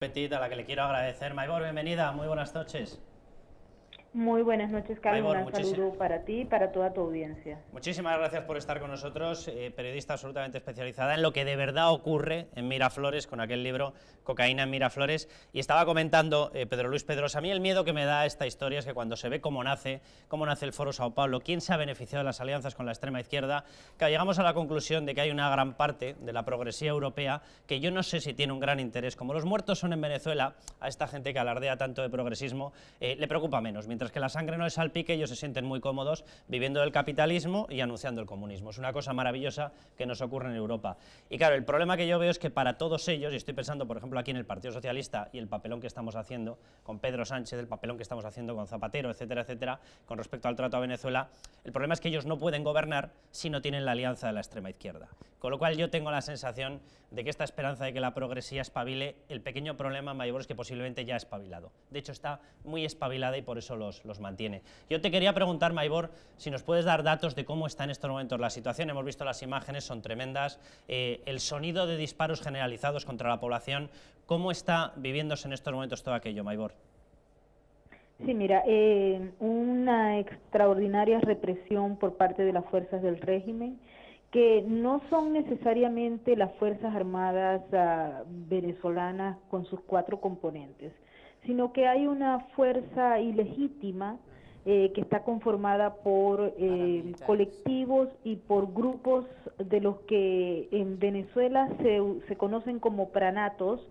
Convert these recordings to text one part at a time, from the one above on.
Petit, a la que le quiero agradecer. Maybor, bienvenida, muy buenas noches. Muy buenas noches, Carlos. Maybor, Un saludo para ti y para toda tu audiencia. muchísimas gracias por estar con nosotros, periodista absolutamente especializada en lo que de verdad ocurre en Miraflores, con aquel libro Cocaína en Miraflores. Y estaba comentando Pedro Luis Pedrosa, a mí el miedo que me da esta historia es que cuando se ve cómo nace el Foro Sao Paulo, quién se ha beneficiado de las alianzas con la extrema izquierda, que llegamos a la conclusión de que hay una gran parte de la progresía europea que yo no sé si tiene un gran interés. Como los muertos son en Venezuela, a esta gente que alardea tanto de progresismo le preocupa menos. Mientras que la sangre no les salpique, ellos se sienten muy cómodos viviendo del capitalismo y anunciando el comunismo. Es una cosa maravillosa que nos ocurre en Europa. Y claro, el problema que yo veo es que para todos ellos, y estoy pensando por ejemplo aquí en el Partido Socialista y el papelón que estamos haciendo con Pedro Sánchez, el papelón que estamos haciendo con Zapatero, etcétera, etcétera, con respecto al trato a Venezuela, el problema es que ellos no pueden gobernar si no tienen la alianza de la extrema izquierda. Con lo cual yo tengo la sensación de que esta esperanza de que la progresía espabile, el pequeño problema mayor es que posiblemente ya ha espabilado. De hecho está muy espabilada y por eso los mantiene. Yo te quería preguntar, Maybor, si nos puedes dar datos de cómo está en estos momentos la situación. Hemos visto las imágenes, son tremendas. El sonido de disparos generalizados contra la población. ¿Cómo está viviéndose en estos momentos todo aquello, Maybor? Sí, mira, una extraordinaria represión por parte de las fuerzas del régimen, que no son necesariamente las Fuerzas Armadas venezolanas con sus 4 componentes, sino que hay una fuerza ilegítima que está conformada por colectivos y por grupos de los que en Venezuela se conocen como pranatos,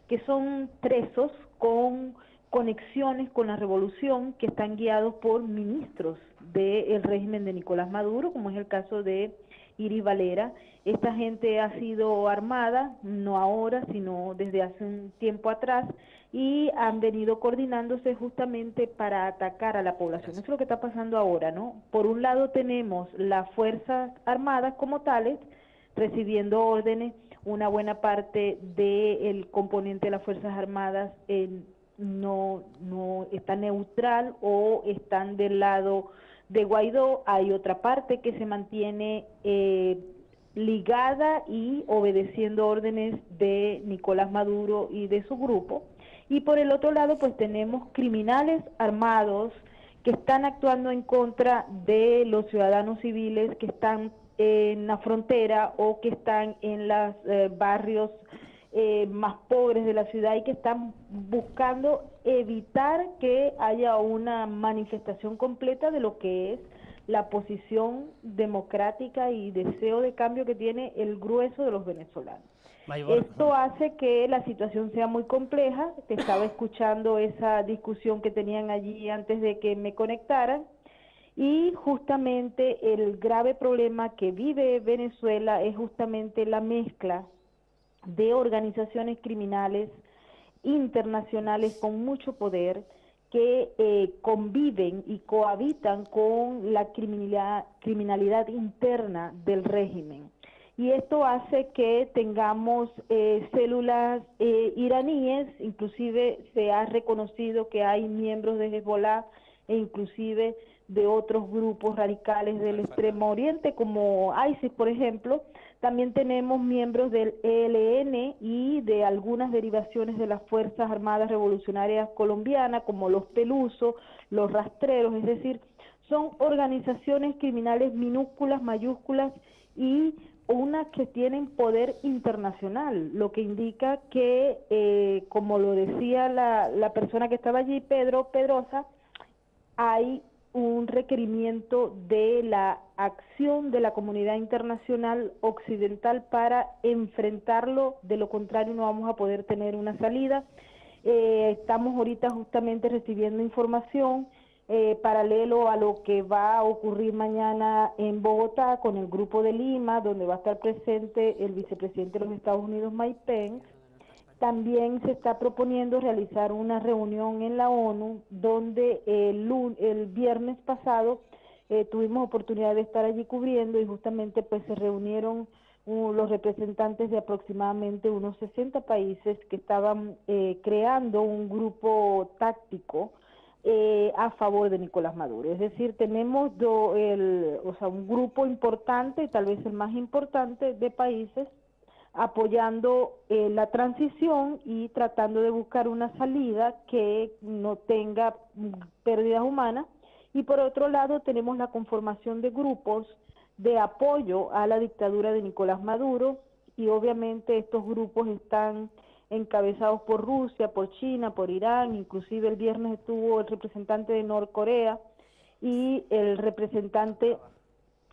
que son presos con conexiones con la revolución, que están guiados por ministros del régimen de Nicolás Maduro, como es el caso de Iris Valera. Esta gente ha sido armada, no ahora, sino desde hace un tiempo atrás, y han venido coordinándose justamente para atacar a la población. Eso es lo que está pasando ahora, ¿no? Por un lado tenemos las Fuerzas Armadas como tales, recibiendo órdenes. Una buena parte del componente de las Fuerzas Armadas no está neutral o están del lado de Guaidó. Hay otra parte que se mantiene ligada y obedeciendo órdenes de Nicolás Maduro y de su grupo. Y por el otro lado, pues tenemos criminales armados que están actuando en contra de los ciudadanos civiles que están en la frontera o que están en los barrios más pobres de la ciudad y que están buscando evitar que haya una manifestación completa de lo que es la posición democrática y deseo de cambio que tiene el grueso de los venezolanos. Maybor. Esto hace que la situación sea muy compleja. Te estaba escuchando esa discusión que tenían allí antes de que me conectaran, y justamente el grave problema que vive Venezuela es justamente la mezcla de organizaciones criminales internacionales con mucho poder que conviven y cohabitan con la criminalidad interna del régimen. Y esto hace que tengamos células iraníes, inclusive se ha reconocido que hay miembros de Hezbollah e inclusive de otros grupos radicales del Extremo Oriente, como ISIS, por ejemplo. También tenemos miembros del ELN y de algunas derivaciones de las Fuerzas Armadas Revolucionarias Colombianas, como los Pelusos, los Rastreros, es decir, son organizaciones criminales minúsculas, mayúsculas y unas que tienen poder internacional, lo que indica que, como lo decía la persona que estaba allí, Pedrosa, hay un requerimiento de la acción de la comunidad internacional occidental para enfrentarlo. De lo contrario no vamos a poder tener una salida. Estamos ahorita justamente recibiendo información paralelo a lo que va a ocurrir mañana en Bogotá con el Grupo de Lima, donde va a estar presente el vicepresidente de los Estados Unidos, Mike Pence. También se está proponiendo realizar una reunión en la ONU, donde el viernes pasado tuvimos oportunidad de estar allí cubriendo, y justamente pues se reunieron los representantes de aproximadamente unos 60 países que estaban creando un grupo táctico a favor de Nicolás Maduro. Es decir, tenemos un grupo importante, tal vez el más importante de países apoyando la transición y tratando de buscar una salida que no tenga pérdidas humanas. Y por otro lado tenemos la conformación de grupos de apoyo a la dictadura de Nicolás Maduro, y obviamente estos grupos están encabezados por Rusia, por China, por Irán. Inclusive el viernes estuvo el representante de Norcorea y el representante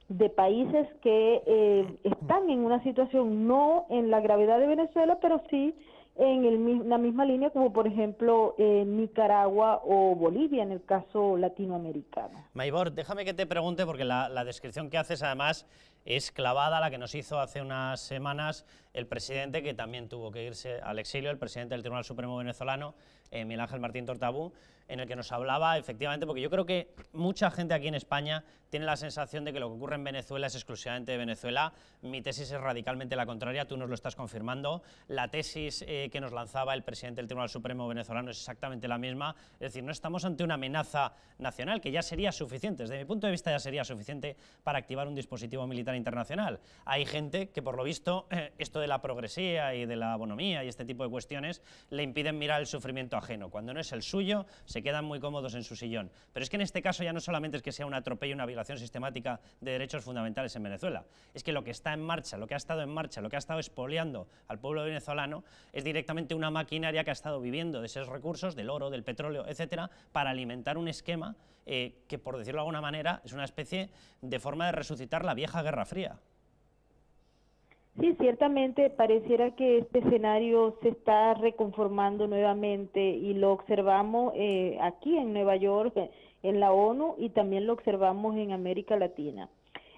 de países que están en una situación no en la gravedad de Venezuela, pero sí en la misma línea, como por ejemplo Nicaragua o Bolivia en el caso latinoamericano. Maybor, déjame que te pregunte, porque la descripción que haces además es clavada a la que nos hizo hace unas semanas el presidente, que también tuvo que irse al exilio, el presidente del Tribunal Supremo venezolano, Miguel Ángel Martín Tortabú, en el que nos hablaba efectivamente, porque yo creo que mucha gente aquí en España tiene la sensación de que lo que ocurre en Venezuela es exclusivamente de Venezuela. Mi tesis es radicalmente la contraria, tú nos lo estás confirmando. La tesis que nos lanzaba el presidente del Tribunal Supremo venezolano es exactamente la misma, es decir, no estamos ante una amenaza nacional, que ya sería suficiente, desde mi punto de vista ya sería suficiente para activar un dispositivo militar internacional. Hay gente que por lo visto esto de la progresía y de la bonomía y este tipo de cuestiones le impiden mirar el sufrimiento ajeno. Cuando no es el suyo, se quedan muy cómodos en su sillón. Pero es que en este caso ya no solamente es que sea un atropello y una violación sistemática de derechos fundamentales en Venezuela, es que lo que está en marcha, lo que ha estado en marcha, lo que ha estado expoliando al pueblo venezolano es directamente una maquinaria que ha estado viviendo de esos recursos, del oro, del petróleo, etcétera, para alimentar un esquema que, por decirlo de alguna manera, es una especie de forma de resucitar la vieja Guerra Fría. Sí, ciertamente pareciera que este escenario se está reconformando nuevamente, y lo observamos aquí en Nueva York, en la ONU, y también lo observamos en América Latina.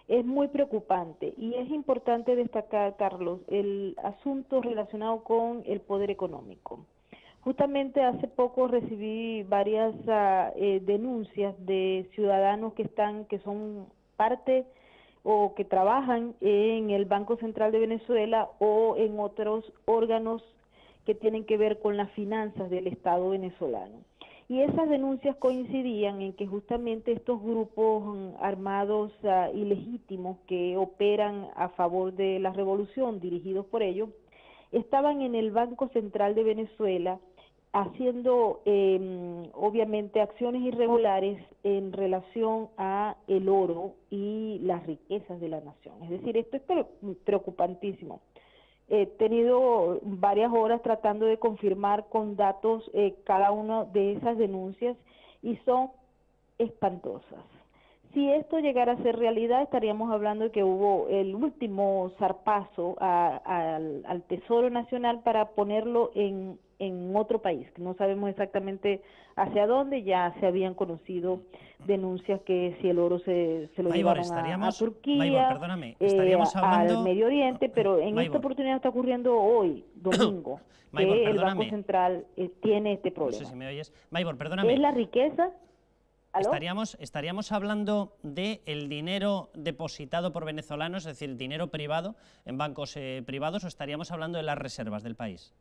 Es muy preocupante y es importante destacar, Carlos, el asunto relacionado con el poder económico. Justamente hace poco recibí varias denuncias de ciudadanos que son parte o que trabajan en el Banco Central de Venezuela o en otros órganos que tienen que ver con las finanzas del Estado venezolano. Y esas denuncias coincidían en que justamente estos grupos armados ilegítimos que operan a favor de la revolución, dirigidos por ellos, estaban en el Banco Central de Venezuela haciendo obviamente acciones irregulares en relación a el oro y las riquezas de la nación. Es decir, esto es preocupantísimo. He tenido varias horas tratando de confirmar con datos cada una de esas denuncias y son espantosas. Si esto llegara a ser realidad, estaríamos hablando de que hubo el último zarpazo al Tesoro Nacional para ponerlo en otro país, que no sabemos exactamente hacia dónde. Ya se habían conocido denuncias que si el oro se lo Maybor, llevaron a Turquía, Maybor, perdóname, estaríamos hablando... al Medio Oriente, pero en esta oportunidad está ocurriendo hoy, domingo, Maybor, que el Banco Central tiene este problema. No sé si me oyes. Maybor, perdóname. ¿Es la riqueza? ¿Estaríamos hablando del dinero depositado por venezolanos, es decir, dinero privado en bancos privados, o estaríamos hablando de las reservas del país?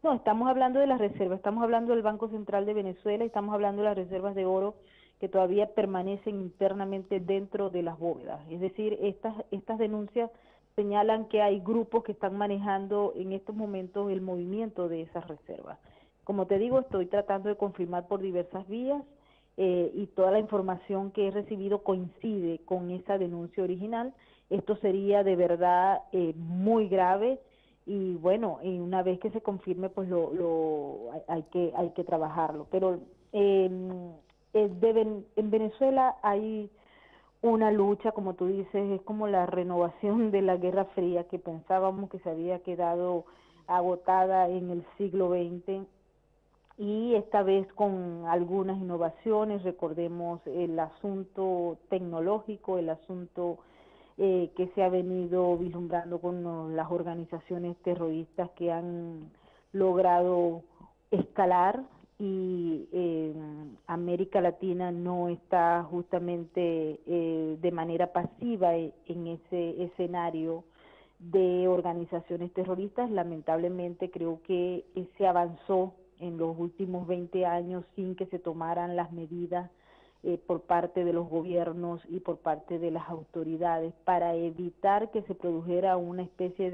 No, estamos hablando de las reservas, estamos hablando del Banco Central de Venezuela, y estamos hablando de las reservas de oro que todavía permanecen internamente dentro de las bóvedas. Es decir, estas denuncias señalan que hay grupos que están manejando en estos momentos el movimiento de esas reservas. Como te digo, estoy tratando de confirmar por diversas vías, y toda la información que he recibido coincide con esa denuncia original. Esto sería de verdad muy grave, y bueno, una vez que se confirme, pues hay que trabajarlo. Pero en Venezuela hay una lucha, como tú dices, es como la renovación de la Guerra Fría, que pensábamos que se había quedado agotada en el siglo XX, y esta vez con algunas innovaciones. Recordemos el asunto tecnológico, el asunto que se ha venido vislumbrando con las organizaciones terroristas que han logrado escalar, y América Latina no está justamente de manera pasiva en ese escenario de organizaciones terroristas. Lamentablemente creo que se avanzó en los últimos 20 años sin que se tomaran las medidas por parte de los gobiernos y por parte de las autoridades para evitar que se produjera una especie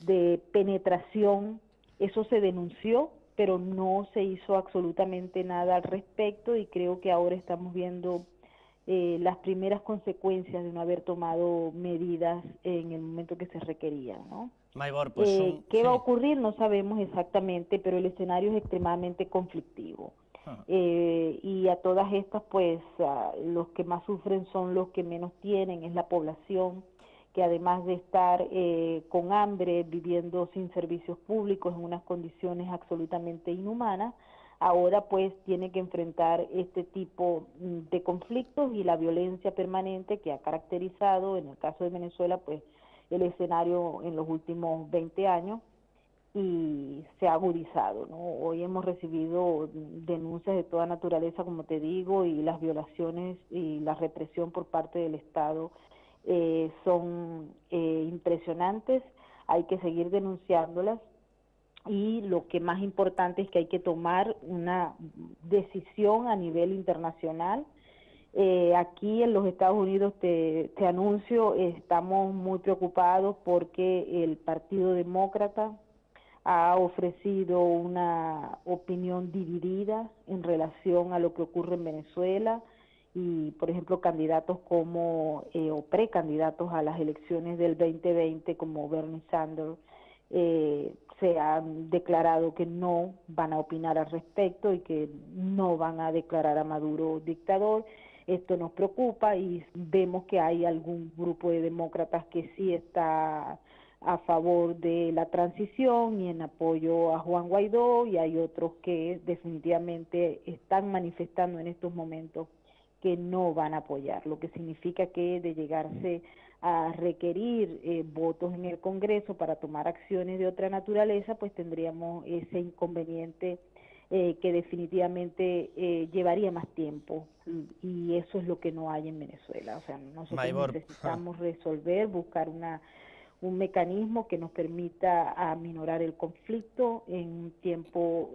de penetración, eso se denunció, pero no se hizo absolutamente nada al respecto, y creo que ahora estamos viendo las primeras consecuencias de no haber tomado medidas en el momento que se requerían, ¿no? Maybor, pues ¿Qué sí. va a ocurrir? No sabemos exactamente, pero el escenario es extremadamente conflictivo. Y a todas estas, pues, los que más sufren son los que menos tienen, es la población, que además de estar con hambre, viviendo sin servicios públicos, en unas condiciones absolutamente inhumanas, ahora pues tiene que enfrentar este tipo de conflictos y la violencia permanente que ha caracterizado, en el caso de Venezuela, pues el escenario en los últimos 20 años, y se ha agudizado, ¿no? Hoy hemos recibido denuncias de toda naturaleza, como te digo, y las violaciones y la represión por parte del Estado son impresionantes. Hay que seguir denunciándolas, y lo que más importante es que hay que tomar una decisión a nivel internacional. Aquí en los Estados Unidos, te anuncio, estamos muy preocupados porque el Partido Demócrata ha ofrecido una opinión dividida en relación a lo que ocurre en Venezuela, y por ejemplo candidatos como o precandidatos a las elecciones del 2020 como Bernie Sanders se han declarado que no van a opinar al respecto y que no van a declarar a Maduro dictador. Esto nos preocupa, y vemos que hay algún grupo de demócratas que sí está a favor de la transición y en apoyo a Juan Guaidó, y hay otros que definitivamente están manifestando en estos momentos que no van a apoyar, lo que significa que de llegarse a requerir votos en el Congreso para tomar acciones de otra naturaleza, pues tendríamos ese inconveniente que definitivamente llevaría más tiempo, y eso es lo que no hay en Venezuela. O sea, nosotros Maybor, necesitamos resolver, buscar un mecanismo que nos permita aminorar el conflicto en un tiempo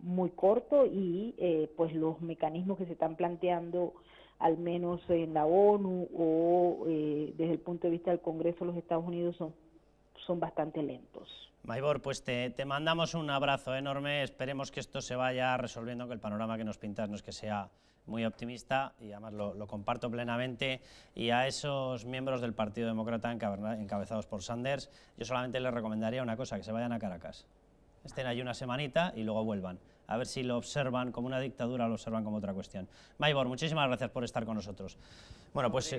muy corto, y pues los mecanismos que se están planteando, al menos en la ONU o desde el punto de vista del Congreso de los Estados Unidos, son bastante lentos. Maybor, pues te mandamos un abrazo enorme, esperemos que esto se vaya resolviendo, que el panorama que nos pintas no es que sea muy optimista, y además lo comparto plenamente. Y a esos miembros del Partido Demócrata encabezados por Sanders, yo solamente les recomendaría una cosa: que se vayan a Caracas, estén allí una semanita y luego vuelvan, a ver si lo observan como una dictadura o lo observan como otra cuestión. Maybor, muchísimas gracias por estar con nosotros. Bueno, pues